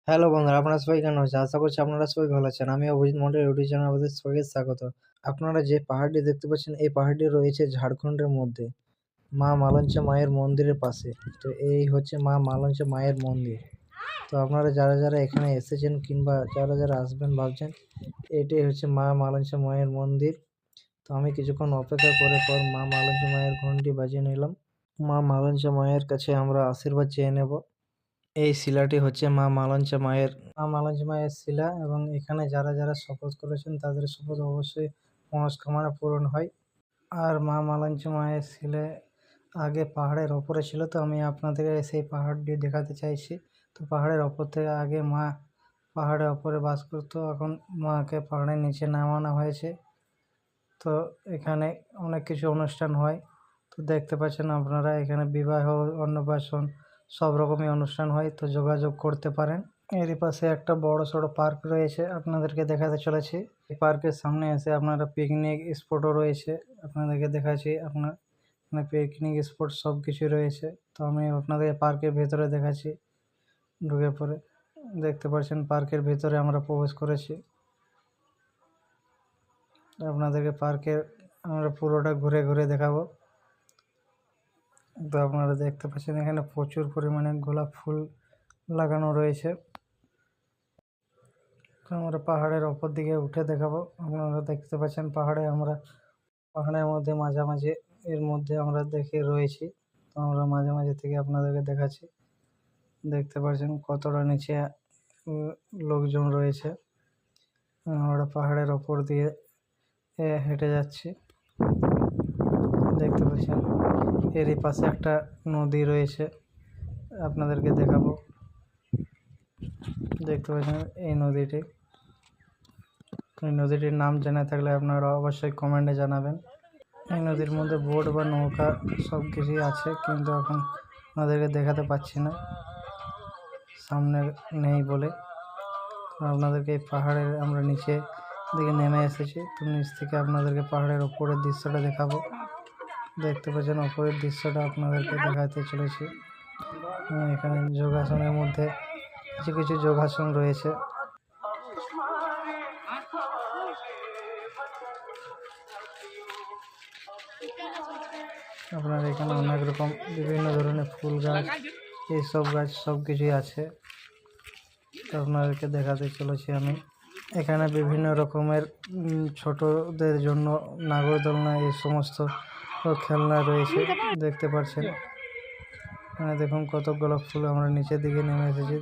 Hello বন্ধুরা, আপনারা সবাই কেমন আছেন? আশা করছি আপনারা সবাই ভালো আছেন। আমি অভিজিৎ মন্ডল ইউটিউব চ্যানেলে আপনাদের সবাইকে স্বাগত। আপনারা যে পাহাড়টি দেখতে পাচ্ছেন, এই পাহাড়টি রয়েছে ঝাড়খণ্ডের মধ্যে, মা মালঞ্চা মায়ের মন্দিরের পাশে। তো এই হচ্ছে মা মালঞ্চা মায়ের মন্দির। তো আপনারা যারা এখানে এসেছেন কিংবা যারা আসবেন ভাবছেন, এটাই হচ্ছে মা মালঞ্চা মায়ের মন্দির। তো আমি কিছুক্ষণ অপেক্ষা করে পর মা মালঞ্চা মায়ের ঘন্টি বাজিয়ে নিলাম। মা মালঞ্চা মায়ের কাছে আমরা আশীর্বাদ চেয়ে নেব। এই শিলাটি হচ্ছে মা মালঞ্চা মায়ের শিলা, এবং এখানে যারা শপথ করেছেন তাদের শপথ অবশ্যই মনস্কামনা পূরণ হয়। আর মা মালঞ্চা মায়ের শিলা আগে পাহাড়ের ওপরে ছিল, তো আমি আপনাদেরকে সেই পাহাড়টি দেখাতে চাইছি। তো পাহাড়ের ওপর থেকে আগে মা পাহাড়ের ওপরে বাস করতো, এখন মাকে পাহাড়ের নিচে নামানো হয়েছে। তো এখানে অনেক কিছু অনুষ্ঠান হয়। তো দেখতে পাচ্ছেন আপনারা, এখানে বিবাহ, অন্নপ্রাশন সব রকমই অনুষ্ঠান হয়। তো যোগাযোগ করতে পারেন। এরই পাশে একটা বড়সড় পার্ক রয়েছে, আপনাদেরকে দেখাতে চলেছি। এই পার্কের সামনে এসে আপনারা পিকনিক স্পটও রয়েছে, আপনাদেরকে দেখাচ্ছি। আপনার এখানে পিকনিক স্পট সব কিছু রয়েছে। তো আমি আপনাদের পার্কের ভেতরে দেখাচ্ছি। ঢুকে পড়ে দেখতে পাচ্ছেন পার্কের ভেতরে আমরা প্রবেশ করেছি। আপনাদেরকে পার্কের আমরা পুরোটা ঘুরে ঘুরে দেখাবো। তো আপনারা দেখতে পাচ্ছেন এখানে প্রচুর পরিমাণে গোলাপ ফুল লাগানো রয়েছে। তো আমরা পাহাড়ের ওপর দিকে উঠে দেখাবো। আপনারা দেখতে পাচ্ছেন পাহাড়ের মধ্যে মাঝামাঝি এর মধ্যে আমরা দেখে রয়েছি। তো আমরা মাঝে থেকে আপনাদেরকে দেখাচ্ছি। দেখতে পাচ্ছেন কতটা নিচে লোকজন রয়েছে। আমরা পাহাড়ের ওপর দিয়ে হেঁটে যাচ্ছি। দেখতে পাচ্ছেন এরই পাশে একটা নদী রয়েছে, আপনাদেরকে দেখাবো। দেখতে পাচ্ছেন এই নদীটির নাম জেনে থাকলে আপনারা অবশ্যই কমেন্টে জানাবেন। এই নদীর মধ্যে বোট বা নৌকা সব কিছুই আছে, কিন্তু এখন আপনাদেরকে দেখাতে পাচ্ছি না, সামনে নেই বলে। আপনাদেরকে এই পাহাড়ের আমরা নিচে দিকে নেমে এসেছি। তো নিচ থেকে আপনাদেরকে পাহাড়ের ওপরের দৃশ্যটা দেখাবো। দেখতে পাচ্ছেন ওপরের দৃশ্যটা আপনাদেরকে দেখাতে চলেছি। এখানে যোগাসনের মধ্যে কিছু যোগাসন রয়েছে। আপনার এখানে অনেক রকম বিভিন্ন ধরনের ফুল গাছ, এইসব গাছ সব কিছুই আছে। তো আপনাদেরকে দেখাতে চলেছি আমি। এখানে বিভিন্ন রকমের ছোটদের জন্য নাগরদোলনা এই সমস্ত খেলনা রয়েছে, দেখতে পাচ্ছেন। এখানে দেখুন কতগুলো ফুল আমরা নিচের দিকে নেমে এসেছি।